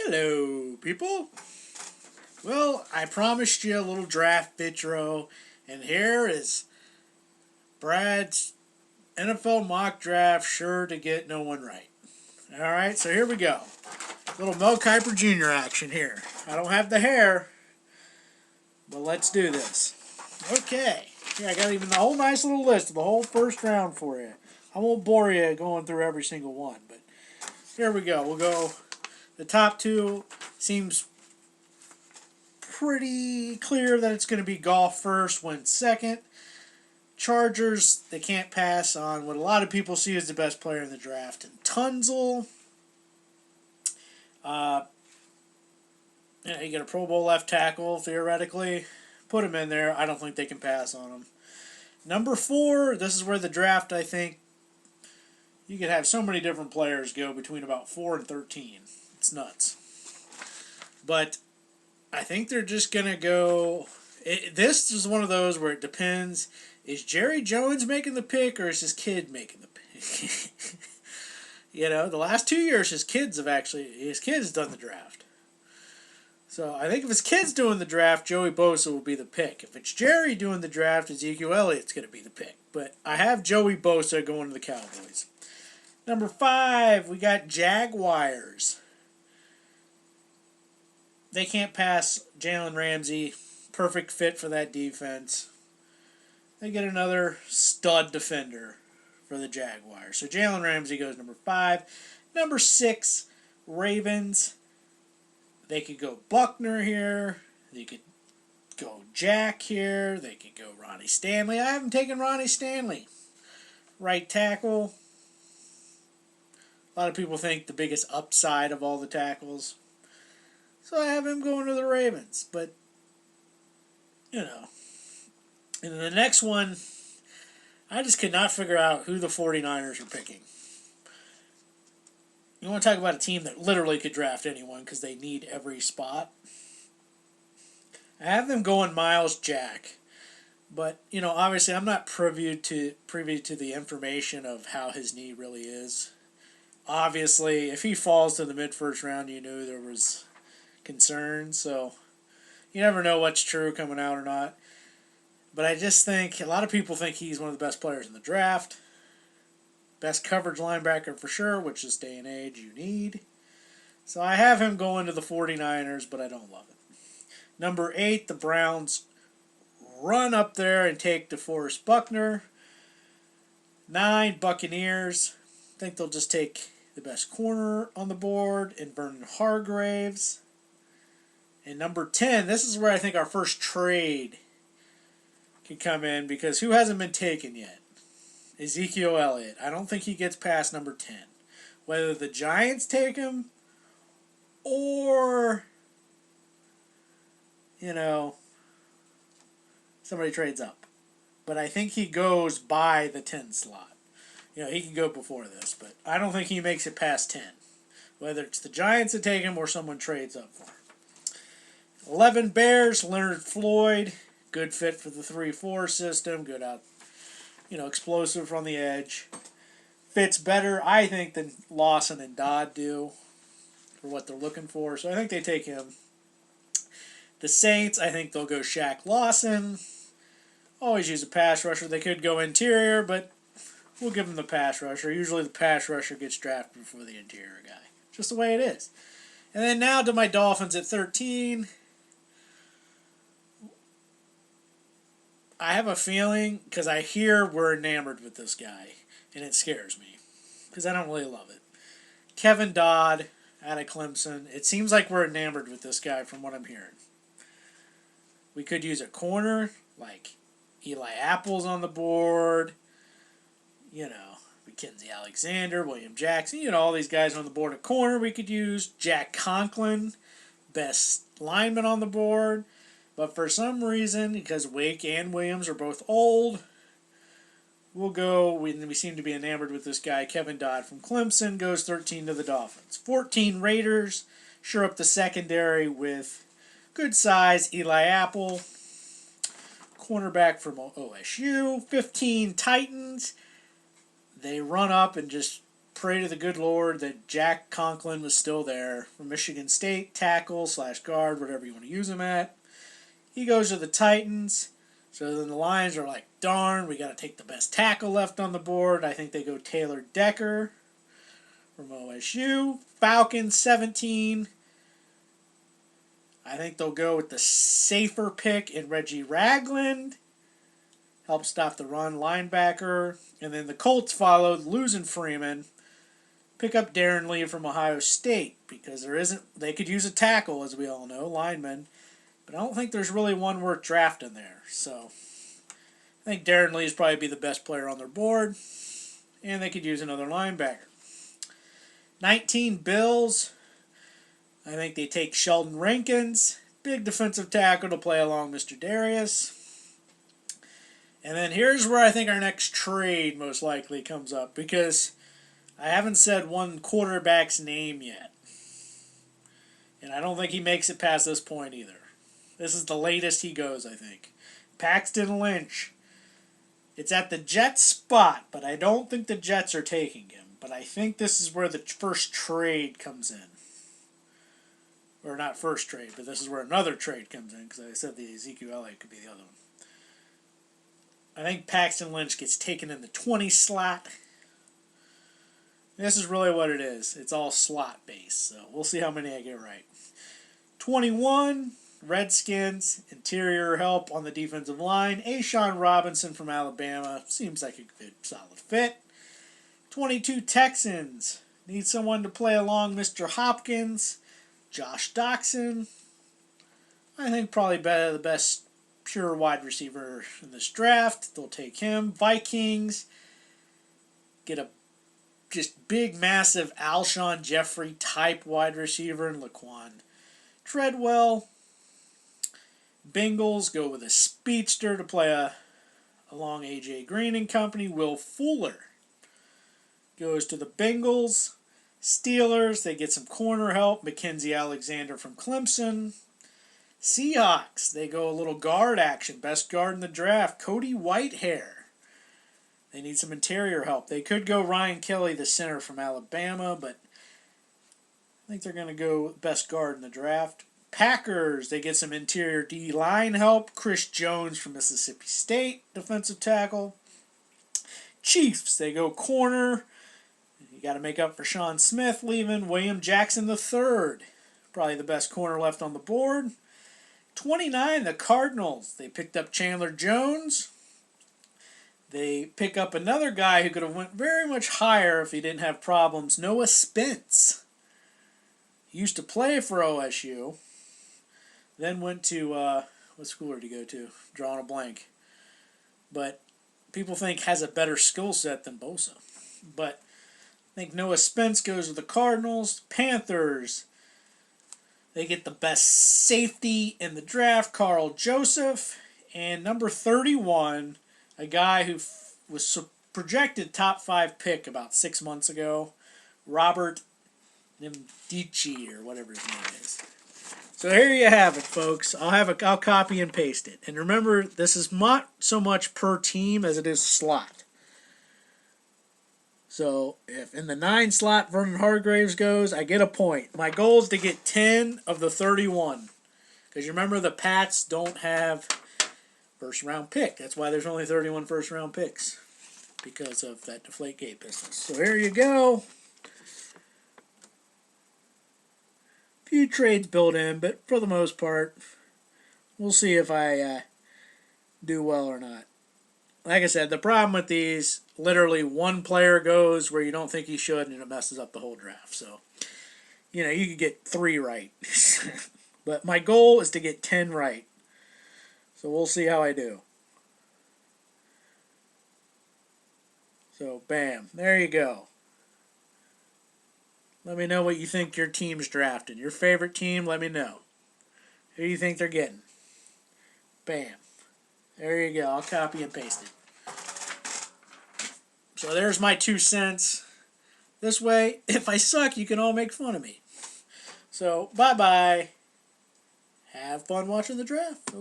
Hello, people. Well, I promised you a little draft intro, and here is Brad's NFL mock draft, sure to get no one right. All right, so here we go. Little Mel Kiper Jr. action here. I don't have the hair, but let's do this. Okay, here I got even the whole nice little list of the whole first round for you. I won't bore you going through every single one, but here we go. We'll go. The top two seems pretty clear that it's going to be Goff first, Wentz second. Chargers, they can't pass on what a lot of people see as the best player in the draft, and TUNSIL. You get a Pro Bowl left tackle, theoretically. Put him in there. I don't think they can pass on him. Number 4, this is where the draft, I think, you could have so many different players go between about 4 and 13. It's nuts. But I think they're just going to go... this is one of those where it depends. Is Jerry Jones making the pick, or is his kid making the pick? You know, the last 2 years, his kids done the draft. So I think if his kid's doing the draft, Joey Bosa will be the pick. If it's Jerry doing the draft, Ezekiel Elliott's going to be the pick. But I have Joey Bosa going to the Cowboys. Number 5, we got Jaguars. They can't pass Jalen Ramsey. Perfect fit for that defense. They get another stud defender for the Jaguars. So Jalen Ramsey goes number 5. Number 6, Ravens. They could go Buckner here. They could go Jack here. They could go Ronnie Stanley. I haven't taken Ronnie Stanley. Right tackle. A lot of people think the biggest upside of all the tackles. So I have him going to the Ravens. But, you know. And the next one, I just could not figure out who the 49ers are picking. You want to talk about a team that literally could draft anyone because they need every spot? I have them going Myles Jack. But, you know, obviously I'm not privy to the information of how his knee really is. Obviously, if he falls to the mid-first round, you knew there was concern. So you never know what's true coming out or not. But I just think a lot of people think he's one of the best players in the draft. Best coverage linebacker for sure, which this day and age you need. So I have him going to the 49ers, but I don't love it. Number 8, the Browns run up there and take DeForest Buckner. 9, Buccaneers. I think they'll just take the best corner on the board in Vernon Hargreaves. And number 10, this is where I think our first trade can come in, because who hasn't been taken yet? Ezekiel Elliott. I don't think he gets past number 10. Whether the Giants take him or, you know, somebody trades up. But I think he goes by the 10 slot. You know, he can go before this, but I don't think he makes it past 10. Whether it's the Giants that take him or someone trades up for him. 11, Bears, Leonard Floyd. Good fit for the 3-4 system. Good out. You know, explosive from the edge. Fits better, I think, than Lawson and Dodd do for what they're looking for. So I think they take him. The Saints, I think they'll go SHAQ Lawson. Always use a pass rusher. They could go interior, but we'll give them the pass rusher. Usually the pass rusher gets drafted before the interior guy. Just the way it is. And then now to my Dolphins at 13. I have a feeling, because I hear we're enamored with this guy, and it scares me, because I don't really love it. Kevin Dodd out of Clemson. It seems like we're enamored with this guy from what I'm hearing. We could use a corner, like Eli Apple's on the board, you know, Mackenzie Alexander, William Jackson, you know, all these guys on the board. A corner we could use. Jack Conklin, best lineman on the board. But for some reason, because Wake and Williams are both old, we'll go, we seem to be enamored with this guy, Kevin Dodd from Clemson, goes 13 to the Dolphins. 14, Raiders, shore up the secondary with good size Eli Apple, cornerback from OSU. 15, Titans, they run up and just pray to the good Lord that Jack Conklin was still there from Michigan State, tackle / guard, whatever you want to use him at. He goes to the Titans. So then the Lions are like, darn, we got to take the best tackle left on the board. I think they go Taylor Decker from OSU. Falcons 17. I think they'll go with the safer pick in Reggie Ragland. Help stop the run, linebacker. And then the Colts followed, losing Freeman. Pick up Darren Lee from Ohio State because they could use a tackle, as we all know, lineman. But I don't think there's really one worth drafting there. So I think Darren Lee is probably be the best player on their board. And they could use another linebacker. 19 Bills. I think they take Sheldon Rankins. Big defensive tackle to play along Mr. Darius. And then here's where I think our next trade most likely comes up. Because I haven't said one quarterback's name yet. And I don't think he makes it past this point either. This is the latest he goes, I think. Paxton Lynch. It's at the Jets spot, but I don't think the Jets are taking him. But I think this is where the first trade comes in. Or not first trade, but this is where another trade comes in, because I said the EZEKIEL Elliott could be the other one. I think Paxton Lynch gets taken in the 20 slot. This is really what it is. It's all slot based, so we'll see how many I get right. 21, Redskins, interior help on the defensive line. A'Shawn Robinson from Alabama. Seems like a good, solid fit. 22, Texans. Need someone to play along Mr. Hopkins. Josh Doxson. I think probably the best pure wide receiver in this draft. They'll take him. Vikings. Get a just big, massive Alshon Jeffrey type wide receiver in Laquan Treadwell. Bengals go with a speedster to play along A.J. Green and company. Will Fuller goes to the Bengals. Steelers, they get some corner help. Mackenzie Alexander from Clemson. Seahawks, they go a little guard action. Best guard in the draft, Cody Whitehair. They need some interior help. They could go Ryan Kelly, the center from Alabama, but I think they're going to go best guard in the draft. Packers, they get some interior D-line help. Chris Jones from Mississippi State, defensive tackle. Chiefs, they go corner. You got to make up for Sean Smith leaving. William Jackson III, probably the best corner left on the board. 29, the Cardinals. They picked up Chandler Jones. They pick up another guy who could have went very much higher if he didn't have problems. Noah Spence. He used to play for OSU. Then went to, what school did he go to? Drawing a blank. But people think has a better skill set than BOSA. But I think Noah Spence goes to the Cardinals. Panthers. They get the best safety in the draft, Carl Joseph. And number 31, a guy who was projected top 5 pick about 6 months ago, Robert Nimdici, or whatever his name is. So here you have it, folks. I'll copy and paste it. And remember, this is not so much per team as it is slot. So if in the 9 slot Vernon Hargreaves goes, I get a point. My goal is to get 10 of the 31. Because you remember the Pats don't have first round pick. That's why there's only 31 first round picks. Because of that Deflategate business. So here you go. Few trades built in, but for the most part, we'll see if I do well or not. Like I said, the problem with these, literally one player goes where you don't think he should, and it messes up the whole draft. So, you know, you could get 3 right. But my goal is to get 10 right. So we'll see how I do. So, bam. There you go. Let me know what you think your team's drafted. Your favorite team, let me know. Who do you think they're getting? Bam. There you go. I'll copy and paste it. So there's my 2 cents. This way, if I suck, you can all make fun of me. So, bye-bye. Have fun watching the draft, folks.